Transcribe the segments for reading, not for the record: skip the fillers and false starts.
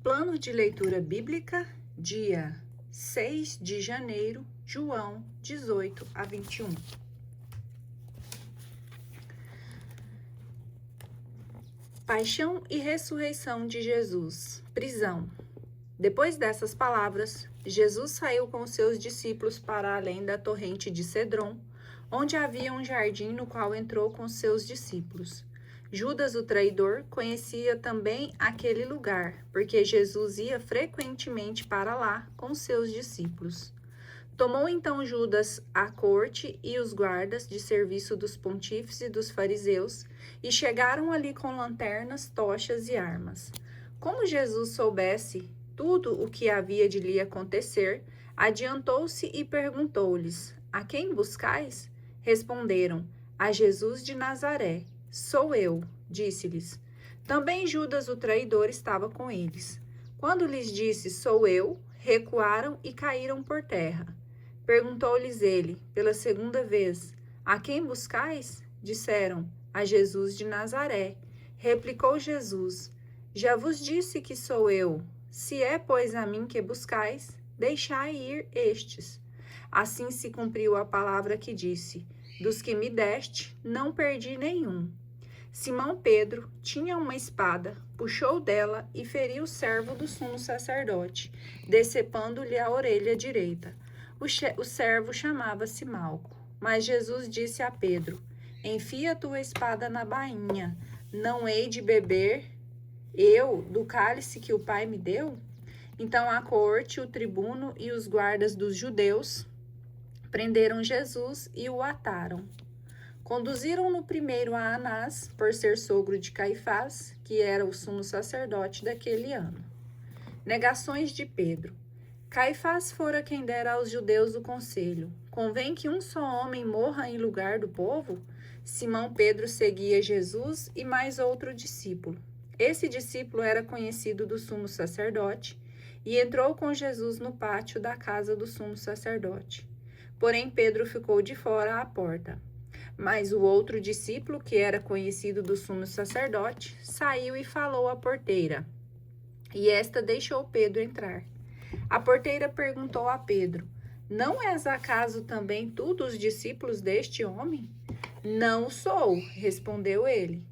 Plano de leitura bíblica, dia 6 de janeiro, João 18 a 21. Paixão e ressurreição de Jesus. Prisão. Depois dessas palavras, Jesus saiu com seus discípulos para além da torrente de Cedron, onde havia um jardim no qual entrou com seus discípulos. Judas, o traidor, conhecia também aquele lugar, porque Jesus ia frequentemente para lá com seus discípulos. Tomou então Judas a corte e os guardas de serviço dos pontífices e dos fariseus, e chegaram ali com lanternas, tochas e armas. Como Jesus soubesse tudo o que havia de lhe acontecer, adiantou-se e perguntou-lhes: A quem buscais? Responderam: A Jesus de Nazaré. Sou eu, disse-lhes. Também Judas, o traidor, estava com eles. Quando lhes disse: Sou eu, recuaram e caíram por terra. Perguntou-lhes ele, pela segunda vez: A quem buscais? Disseram: A Jesus de Nazaré. Replicou Jesus: Já vos disse que sou eu. Se é, pois, a mim que buscais, deixai ir estes. Assim se cumpriu a palavra que disse: Dos que me deste, não perdi nenhum. Simão Pedro tinha uma espada, puxou dela e feriu o servo do sumo sacerdote, decepando-lhe a orelha direita. O servo chamava-se Malco. Mas Jesus disse a Pedro: Enfia a tua espada na bainha. Não hei de beber eu do cálice que o Pai me deu? Então a corte, o tribuno e os guardas dos judeus prenderam Jesus e o ataram. Conduziram-no primeiro a Anás, por ser sogro de Caifás, que era o sumo sacerdote daquele ano. Negações de Pedro. Caifás fora quem dera aos judeus o conselho: Convém que um só homem morra em lugar do povo? Simão Pedro seguia Jesus e mais outro discípulo. Esse discípulo era conhecido do sumo sacerdote e entrou com Jesus no pátio da casa do sumo sacerdote. Porém, Pedro ficou de fora à porta. Mas o outro discípulo, que era conhecido do sumo sacerdote, saiu e falou à porteira. E esta deixou Pedro entrar. A porteira perguntou a Pedro: Não és acaso também tu dos discípulos deste homem? Não sou, respondeu ele.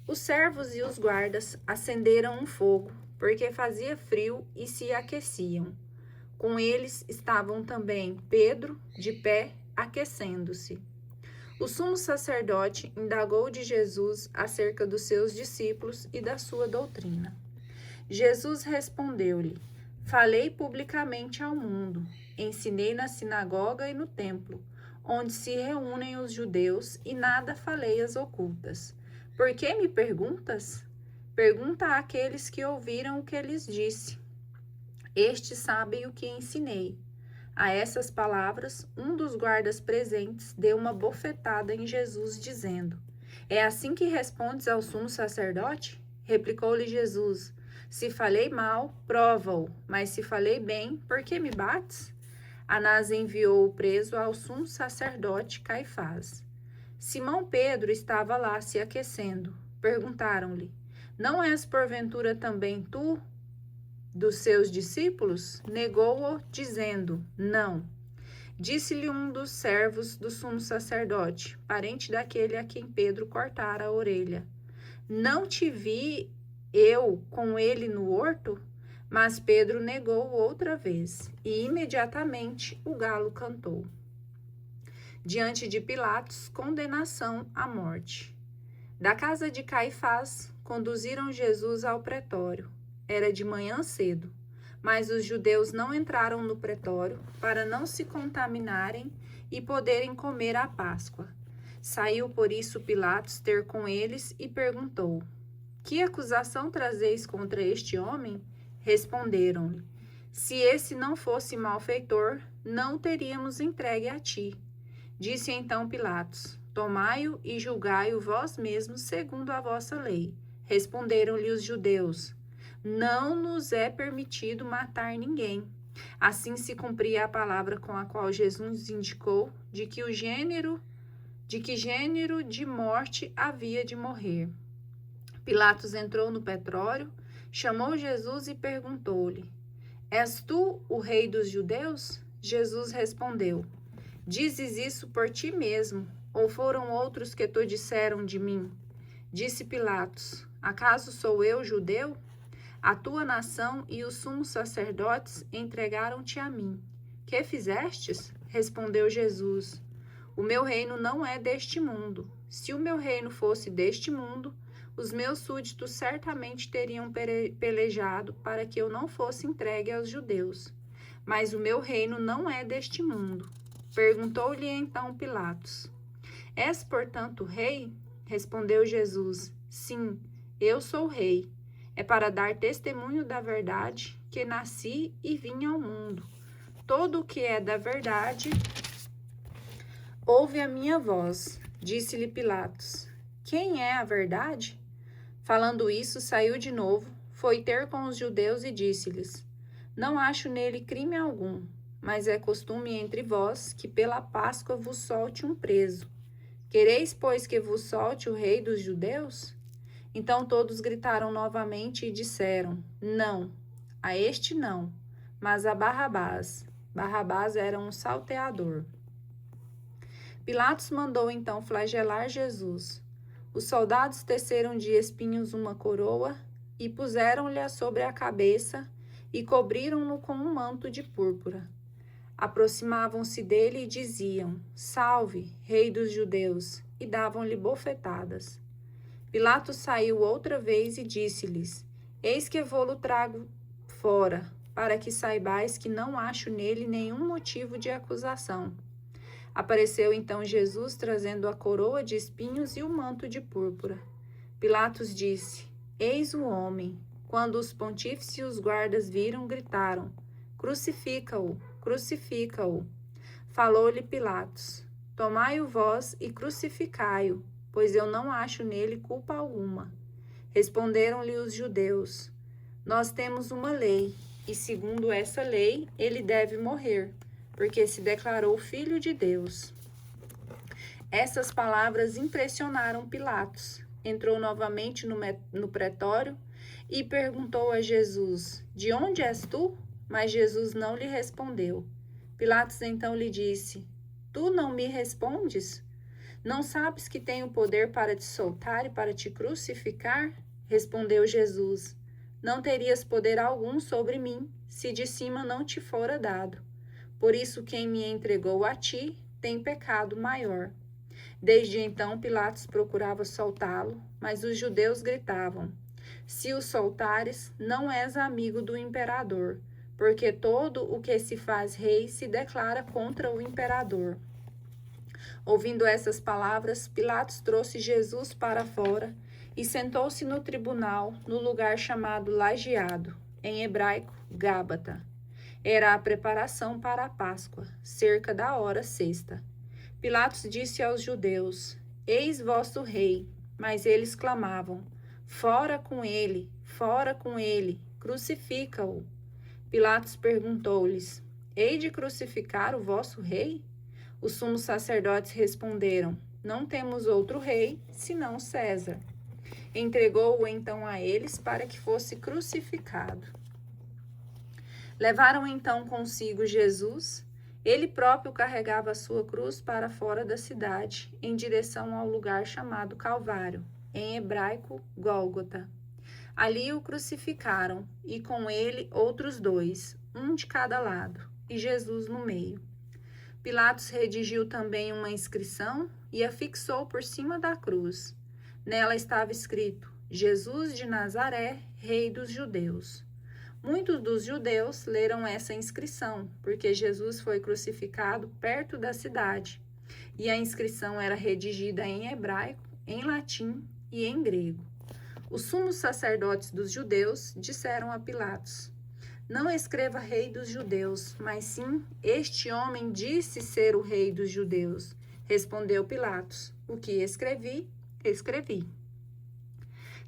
Os servos e os guardas acenderam um fogo, porque fazia frio e se aqueciam. Com eles estavam também Pedro, de pé, aquecendo-se. O sumo sacerdote indagou de Jesus acerca dos seus discípulos e da sua doutrina. Jesus respondeu-lhe: Falei publicamente ao mundo, ensinei na sinagoga e no templo, onde se reúnem os judeus, e nada falei às ocultas. Por que me perguntas? Pergunta àqueles que ouviram o que lhes disse. Estes sabem o que ensinei. A essas palavras, um dos guardas presentes deu uma bofetada em Jesus, dizendo: É assim que respondes ao sumo sacerdote? Replicou-lhe Jesus: Se falei mal, prova-o, mas se falei bem, por que me bates? Anás enviou o preso ao sumo sacerdote Caifás. Simão Pedro estava lá se aquecendo. Perguntaram-lhe: Não és porventura também tu dos seus discípulos? Negou-o, dizendo: Não. Disse-lhe um dos servos do sumo sacerdote, parente daquele a quem Pedro cortara a orelha: Não te vi eu com ele no horto? Mas Pedro negou outra vez, e imediatamente o galo cantou. Diante de Pilatos, condenação à morte. Da casa de Caifás, conduziram Jesus ao pretório. Era de manhã cedo, mas os judeus não entraram no pretório para não se contaminarem e poderem comer a Páscoa. Saiu por isso Pilatos ter com eles e perguntou: Que acusação trazeis contra este homem? Responderam-lhe: Se esse não fosse malfeitor, não o teríamos entregue a ti. Disse então Pilatos: Tomai-o e julgai-o vós mesmos segundo a vossa lei. Responderam-lhe os judeus: Não nos é permitido matar ninguém. Assim se cumpria a palavra com a qual Jesus indicou de que gênero de morte havia de morrer. Pilatos entrou no pretório, Chamou Jesus e perguntou-lhe: És tu o rei dos judeus? Jesus respondeu: Dizes isso por ti mesmo, ou foram outros que te disseram de mim? Disse Pilatos: Acaso sou eu judeu? A tua nação e os sumos sacerdotes entregaram-te a mim. Que fizestes? Respondeu Jesus: O meu reino não é deste mundo. Se o meu reino fosse deste mundo, os meus súditos certamente teriam pelejado para que eu não fosse entregue aos judeus. Mas o meu reino não é deste mundo. Perguntou-lhe então Pilatos: És, portanto, rei? Respondeu Jesus: Sim, eu sou rei. É para dar testemunho da verdade que nasci e vim ao mundo. Todo o que é da verdade ouve a minha voz. Disse-lhe Pilatos: Quem é a verdade? Falando isso, saiu de novo, foi ter com os judeus e disse-lhes: Não acho nele crime algum, mas é costume entre vós que pela Páscoa vos solte um preso. Quereis, pois, que vos solte o rei dos judeus? Então todos gritaram novamente e disseram: Não, a este não, mas a Barrabás. Barrabás era um salteador. Pilatos mandou então flagelar Jesus. Os soldados teceram de espinhos uma coroa e puseram-lhe sobre a cabeça e cobriram-no com um manto de púrpura. Aproximavam-se dele e diziam: Salve, rei dos judeus, e davam-lhe bofetadas. Pilatos saiu outra vez e disse-lhes: Eis que vou-lo trago fora, para que saibais que não acho nele nenhum motivo de acusação. Apareceu então Jesus trazendo a coroa de espinhos e o manto de púrpura. Pilatos disse: Eis o homem. Quando os pontífices e os guardas viram, gritaram: Crucifica-o, crucifica-o. Falou-lhe Pilatos: Tomai-o vós e crucificai-o, pois eu não acho nele culpa alguma. Responderam-lhe os judeus: Nós temos uma lei, e segundo essa lei ele deve morrer, porque se declarou filho de Deus. Essas palavras impressionaram Pilatos. Entrou novamente no pretório e perguntou a Jesus: De onde és tu? Mas Jesus não lhe respondeu. Pilatos então lhe disse: Tu não me respondes? Não sabes que tenho poder para te soltar e para te crucificar? Respondeu Jesus: Não terias poder algum sobre mim, se de cima não te fora dado. Por isso, quem me entregou a ti tem pecado maior. Desde então, Pilatos procurava soltá-lo, mas os judeus gritavam: Se o soltares, não és amigo do imperador, porque todo o que se faz rei se declara contra o imperador. Ouvindo essas palavras, Pilatos trouxe Jesus para fora e sentou-se no tribunal, no lugar chamado Lajeado, em hebraico, Gábata. Era a preparação para a Páscoa, cerca da hora sexta. Pilatos disse aos judeus: Eis vosso rei. Mas eles clamavam: Fora com ele, crucifica-o. Pilatos perguntou-lhes: Hei de crucificar o vosso rei? Os sumos sacerdotes responderam: Não temos outro rei, senão César. Entregou-o então a eles para que fosse crucificado. Levaram então consigo Jesus. Ele próprio carregava a sua cruz para fora da cidade, em direção ao lugar chamado Calvário, em hebraico, Gólgota. Ali o crucificaram, e com ele outros dois, um de cada lado, e Jesus no meio. Pilatos redigiu também uma inscrição e a fixou por cima da cruz. Nela estava escrito: Jesus de Nazaré, Rei dos Judeus. Muitos dos judeus leram essa inscrição, porque Jesus foi crucificado perto da cidade, e a inscrição era redigida em hebraico, em latim e em grego. Os sumos sacerdotes dos judeus disseram a Pilatos: Não escreva rei dos judeus, mas sim, este homem disse ser o rei dos judeus. Respondeu Pilatos: O que escrevi, escrevi.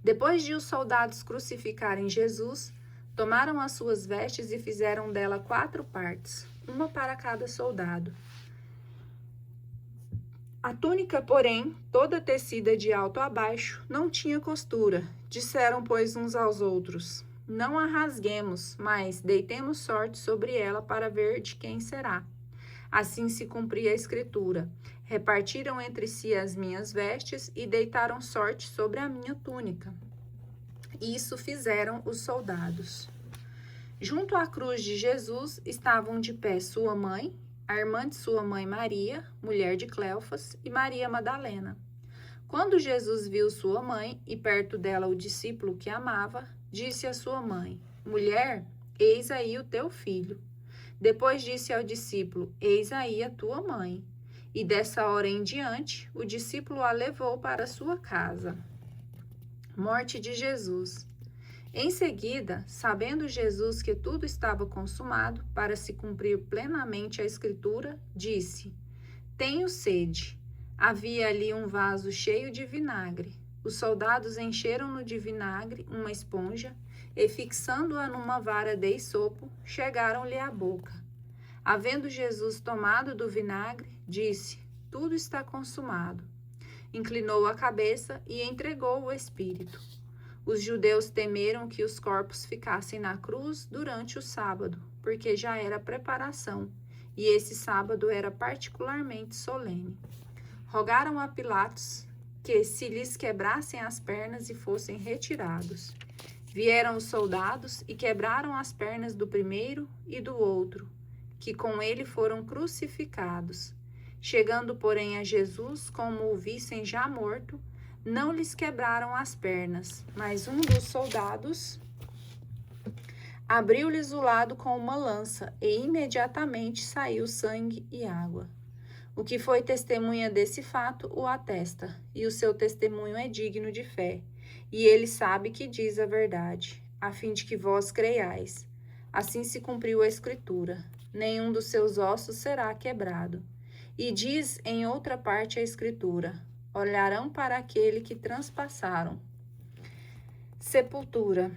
Depois de os soldados crucificarem Jesus, tomaram as suas vestes e fizeram dela 4 partes, uma para cada soldado. A túnica, porém, toda tecida de alto a baixo, não tinha costura. Disseram, pois, uns aos outros: Não a rasguemos, mas deitemos sorte sobre ela para ver de quem será. Assim se cumpria a escritura. Repartiram entre si as minhas vestes e deitaram sorte sobre a minha túnica. Isso fizeram os soldados. Junto à cruz de Jesus estavam de pé sua mãe, a irmã de sua mãe Maria, mulher de Cleofas, e Maria Madalena. Quando Jesus viu sua mãe e perto dela o discípulo que amava, disse à sua mãe: Mulher, eis aí o teu filho. Depois disse ao discípulo: Eis aí a tua mãe. E dessa hora em diante, o discípulo a levou para sua casa. Morte de Jesus. Em seguida, sabendo Jesus que tudo estava consumado, para se cumprir plenamente a Escritura, disse: Tenho sede. Havia ali um vaso cheio de vinagre. Os soldados encheram-no de vinagre uma esponja e, fixando-a numa vara de isopo, chegaram-lhe à boca. Havendo Jesus tomado do vinagre, disse: Tudo está consumado. Inclinou a cabeça e entregou o espírito. Os judeus temeram que os corpos ficassem na cruz durante o sábado, porque já era preparação, e esse sábado era particularmente solene. Rogaram a Pilatos que se lhes quebrassem as pernas e fossem retirados. Vieram os soldados e quebraram as pernas do primeiro e do outro, que com ele foram crucificados. Chegando, porém, a Jesus, como o vissem já morto, não lhes quebraram as pernas, mas um dos soldados abriu-lhes o lado com uma lança, e imediatamente saiu sangue e água. O que foi testemunha desse fato o atesta, e o seu testemunho é digno de fé, e ele sabe que diz a verdade, a fim de que vós creiais. Assim se cumpriu a Escritura: nenhum dos seus ossos será quebrado. E diz em outra parte a Escritura: olharão para aquele que transpassaram. Sepultura.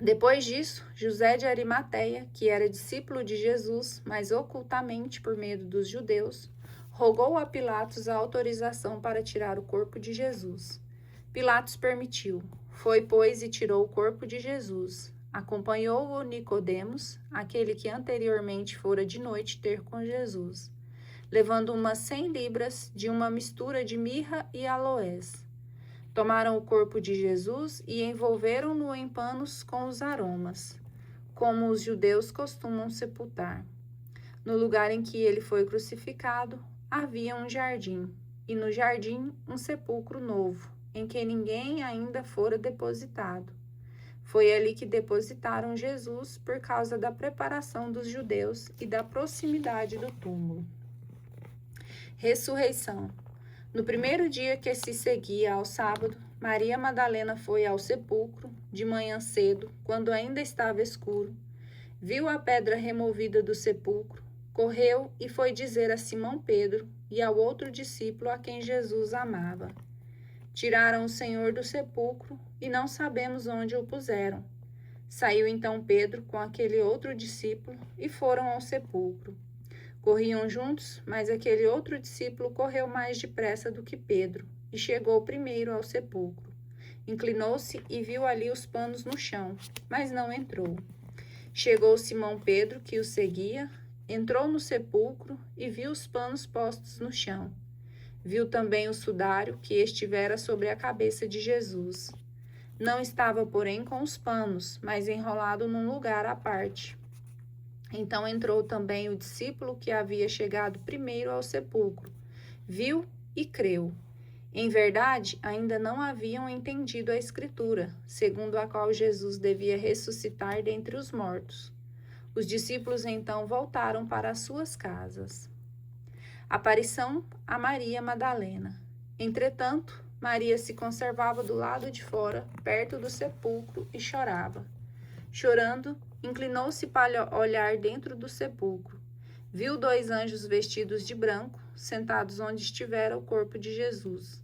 Depois disso, José de Arimateia, que era discípulo de Jesus, mas ocultamente por medo dos judeus, rogou a Pilatos a autorização para tirar o corpo de Jesus. Pilatos permitiu. Foi, pois, e tirou o corpo de Jesus. Acompanhou-o Nicodemos, aquele que anteriormente fora de noite ter com Jesus, levando umas 100 libras de uma mistura de mirra e aloés. Tomaram o corpo de Jesus e envolveram-no em panos com os aromas, como os judeus costumam sepultar. No lugar em que ele foi crucificado, havia um jardim, e no jardim um sepulcro novo, em que ninguém ainda fora depositado. Foi ali que depositaram Jesus por causa da preparação dos judeus e da proximidade do túmulo. Ressurreição. No primeiro dia que se seguia ao sábado, Maria Madalena foi ao sepulcro, de manhã cedo, quando ainda estava escuro. Viu a pedra removida do sepulcro, correu e foi dizer a Simão Pedro e ao outro discípulo a quem Jesus amava: Tiraram o Senhor do sepulcro e não sabemos onde o puseram. Saiu então Pedro com aquele outro discípulo e foram ao sepulcro. Corriam juntos, mas aquele outro discípulo correu mais depressa do que Pedro e chegou primeiro ao sepulcro. Inclinou-se e viu ali os panos no chão, mas não entrou. Chegou Simão Pedro, que o seguia, entrou no sepulcro e viu os panos postos no chão. Viu também o sudário que estivera sobre a cabeça de Jesus. Não estava, porém, com os panos, mas enrolado num lugar à parte. Então entrou também o discípulo que havia chegado primeiro ao sepulcro. Viu e creu. Em verdade, ainda não haviam entendido a Escritura, segundo a qual Jesus devia ressuscitar dentre os mortos. Os discípulos então voltaram para as suas casas. Aparição a Maria Madalena. Entretanto, Maria se conservava do lado de fora, perto do sepulcro, e chorava. Chorando, inclinou-se para olhar dentro do sepulcro. Viu 2 anjos vestidos de branco, sentados onde estivera o corpo de Jesus,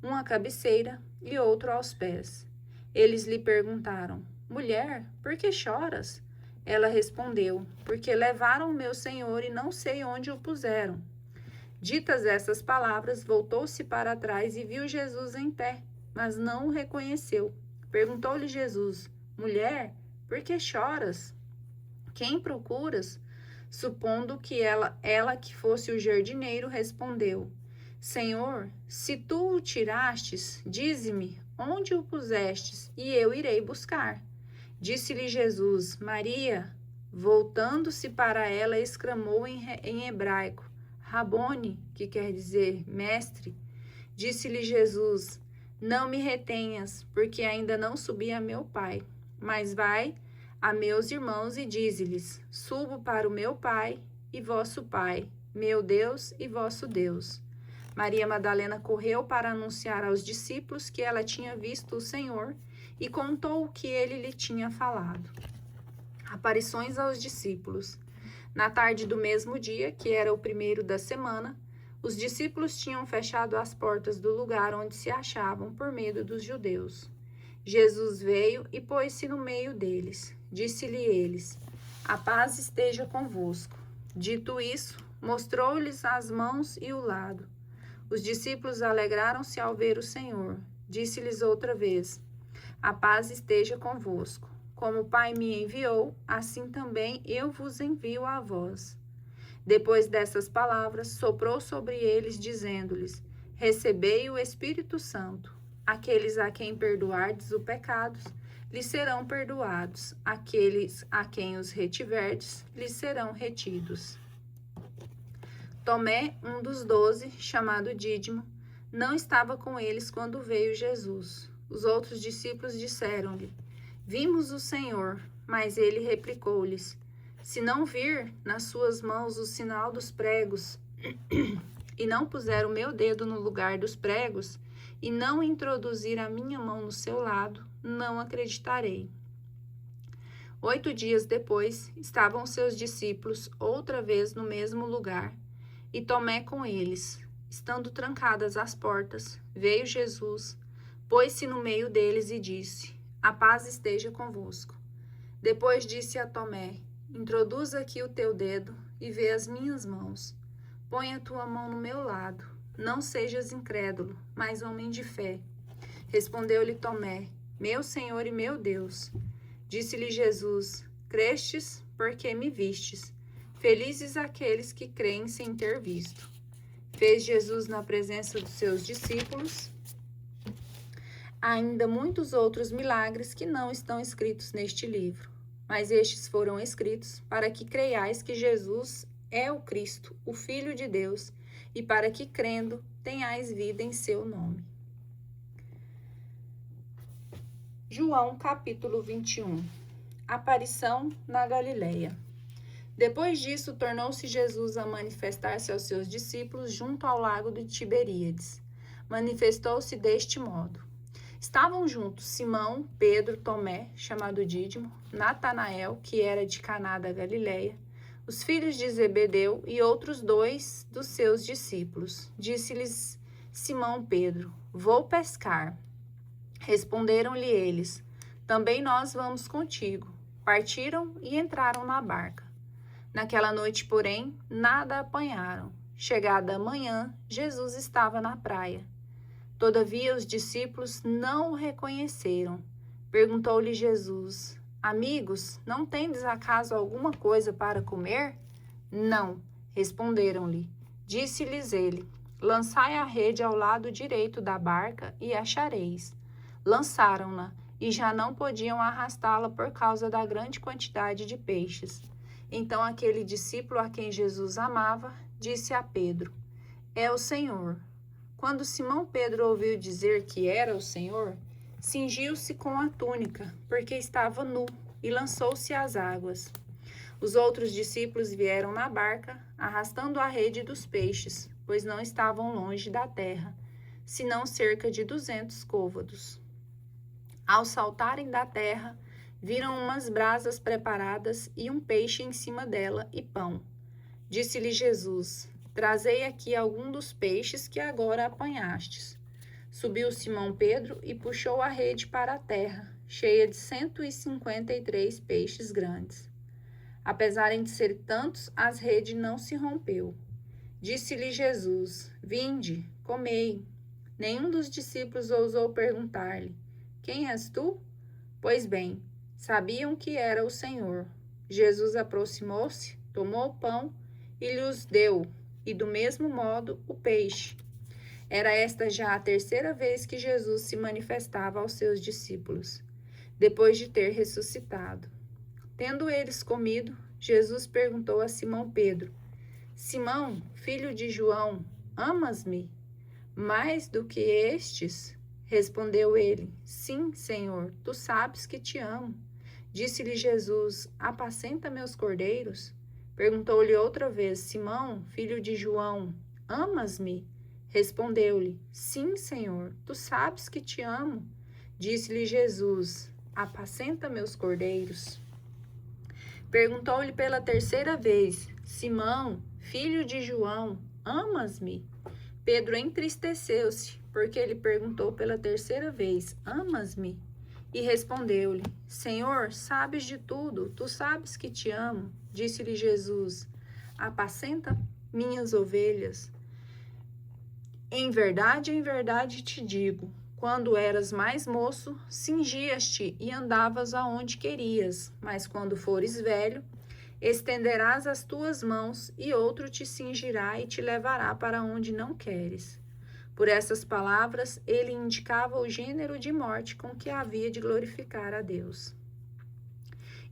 um à cabeceira e outro aos pés. Eles lhe perguntaram: Mulher, por que choras? Ela respondeu: Porque levaram o meu Senhor e não sei onde o puseram. Ditas essas palavras, voltou-se para trás e viu Jesus em pé, mas não o reconheceu. Perguntou-lhe Jesus: Mulher, por que choras? Quem procuras? Supondo que ela que fosse o jardineiro, respondeu: Senhor, se tu o tirastes, dize-me onde o pusestes, e eu irei buscar. Disse-lhe Jesus: Maria. Voltando-se para ela, exclamou em hebraico: Rabone, que quer dizer mestre. Disse-lhe Jesus: Não me retenhas, porque ainda não subi a meu Pai, mas vai a meus irmãos e dize-lhes: Subo para o meu Pai e vosso Pai, meu Deus e vosso Deus. Maria Madalena correu para anunciar aos discípulos que ela tinha visto o Senhor e contou o que ele lhe tinha falado. Aparições aos discípulos. Na tarde do mesmo dia, que era o primeiro da semana, os discípulos tinham fechado as portas do lugar onde se achavam por medo dos judeus. Jesus veio e pôs-se no meio deles. Disse-lhe eles: A paz esteja convosco. Dito isso, mostrou-lhes as mãos e o lado. Os discípulos alegraram-se ao ver o Senhor. Disse-lhes outra vez: A paz esteja convosco. Como o Pai me enviou, assim também eu vos envio a vós. Depois dessas palavras, soprou sobre eles, dizendo-lhes: Recebei o Espírito Santo. Aqueles a quem perdoardes os pecados, lhes serão perdoados. Aqueles a quem os retiverdes, lhes serão retidos. Tomé, um dos 12, chamado Dídimo, não estava com eles quando veio Jesus. Os outros discípulos disseram-lhe: Vimos o Senhor. Mas ele replicou-lhes: Se não vir nas suas mãos o sinal dos pregos, e não puser o meu dedo no lugar dos pregos, e não introduzir a minha mão no seu lado, não acreditarei. 8 dias depois, estavam seus discípulos outra vez no mesmo lugar, e Tomé com eles. Estando trancadas as portas, veio Jesus, pôs-se no meio deles e disse: A paz esteja convosco. Depois disse a Tomé: Introduz aqui o teu dedo e vê as minhas mãos. Põe a tua mão no meu lado. Não sejas incrédulo, mas homem de fé. Respondeu-lhe Tomé: Meu Senhor e meu Deus. Disse-lhe Jesus: Crestes, porque me vistes. Felizes aqueles que creem sem ter visto. Fez Jesus na presença dos seus discípulos ainda muitos outros milagres que não estão escritos neste livro. Mas estes foram escritos para que creiais que Jesus é o Cristo, o Filho de Deus, e para que, crendo, tenhais vida em seu nome. João, capítulo 21. Aparição na Galileia. Depois disso, tornou-se Jesus a manifestar-se aos seus discípulos junto ao lago de Tiberíades. Manifestou-se deste modo: Estavam juntos Simão, Pedro, Tomé, chamado Dídimo, Natanael, que era de Caná da Galileia, os filhos de Zebedeu e outros 2 dos seus discípulos. Disse-lhes Simão Pedro: Vou pescar. Responderam-lhe eles: Também nós vamos contigo. Partiram e entraram na barca. Naquela noite, porém, nada apanharam. Chegada a manhã, Jesus estava na praia. Todavia os discípulos não o reconheceram. Perguntou-lhe Jesus: Amigos, não tendes acaso alguma coisa para comer? Não, responderam-lhe. Disse-lhes ele: Lançai a rede ao lado direito da barca e achareis. Lançaram-na e já não podiam arrastá-la por causa da grande quantidade de peixes. Então aquele discípulo a quem Jesus amava disse a Pedro: É o Senhor. Quando Simão Pedro ouviu dizer que era o Senhor, cingiu-se com a túnica, porque estava nu, e lançou-se às águas. Os outros discípulos vieram na barca, arrastando a rede dos peixes, pois não estavam longe da terra, senão cerca de 200 côvados. Ao saltarem da terra, viram umas brasas preparadas e um peixe em cima dela e pão. Disse-lhe Jesus: Trazei aqui algum dos peixes que agora apanhastes. Subiu Simão Pedro e puxou a rede para a terra, cheia de 153 peixes grandes. Apesar de ser tantos, a rede não se rompeu. Disse-lhe Jesus: Vinde, comei. Nenhum dos discípulos ousou perguntar-lhe: Quem és tu? Pois bem, Sabiam que era o Senhor. Jesus aproximou-se, tomou o pão e lhes deu, e do mesmo modo o peixe. Era esta já a terceira vez que Jesus se manifestava aos seus discípulos, depois de ter ressuscitado. Tendo eles comido, Jesus perguntou a Simão Pedro: Simão, filho de João, amas-me mais do que estes? Respondeu ele: Sim, Senhor, tu sabes que te amo. Disse-lhe Jesus: Apacenta meus cordeiros? Perguntou-lhe outra vez: Simão, filho de João, amas-me? Respondeu-lhe: Sim, Senhor, tu sabes que te amo. Disse-lhe Jesus: Apacenta meus cordeiros. Perguntou-lhe pela terceira vez: Simão, filho de João, amas-me? Pedro entristeceu-se, porque ele perguntou pela terceira vez: Amas-me? E respondeu-lhe: Senhor, sabes de tudo, tu sabes que te amo. Disse-lhe Jesus: Apacenta minhas ovelhas. Em verdade te digo, quando eras mais moço, cingias-te e andavas aonde querias, mas quando fores velho, estenderás as tuas mãos e outro te cingirá e te levará para onde não queres. Por essas palavras, ele indicava o gênero de morte com que havia de glorificar a Deus.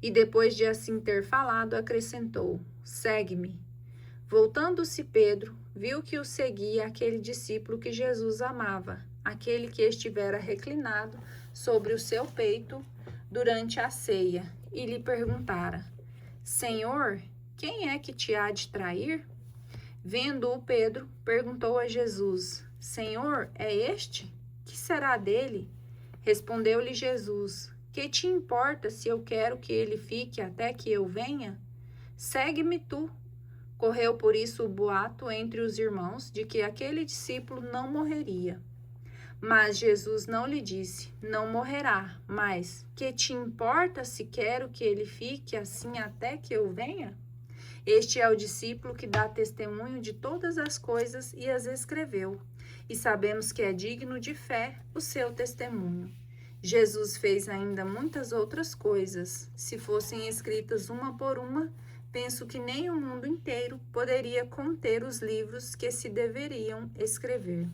E depois de assim ter falado, acrescentou: Segue-me. Voltando-se Pedro, viu que o seguia aquele discípulo que Jesus amava, aquele que estivera reclinado sobre o seu peito durante a ceia, e lhe perguntara: Senhor, quem é que te há de trair? Vendo-o Pedro, perguntou a Jesus: Senhor, é este? Que será dele? Respondeu-lhe Jesus: Que te importa se eu quero que ele fique até que eu venha? Segue-me tu. Correu por isso o boato entre os irmãos de que aquele discípulo não morreria. Mas Jesus não lhe disse: Não morrerá, mas que te importa se quero que ele fique assim até que eu venha? Este é o discípulo que dá testemunho de todas as coisas e as escreveu, e sabemos que é digno de fé o seu testemunho. Jesus fez ainda muitas outras coisas. Se fossem escritas uma por uma, penso que nem o mundo inteiro poderia conter os livros que se deveriam escrever.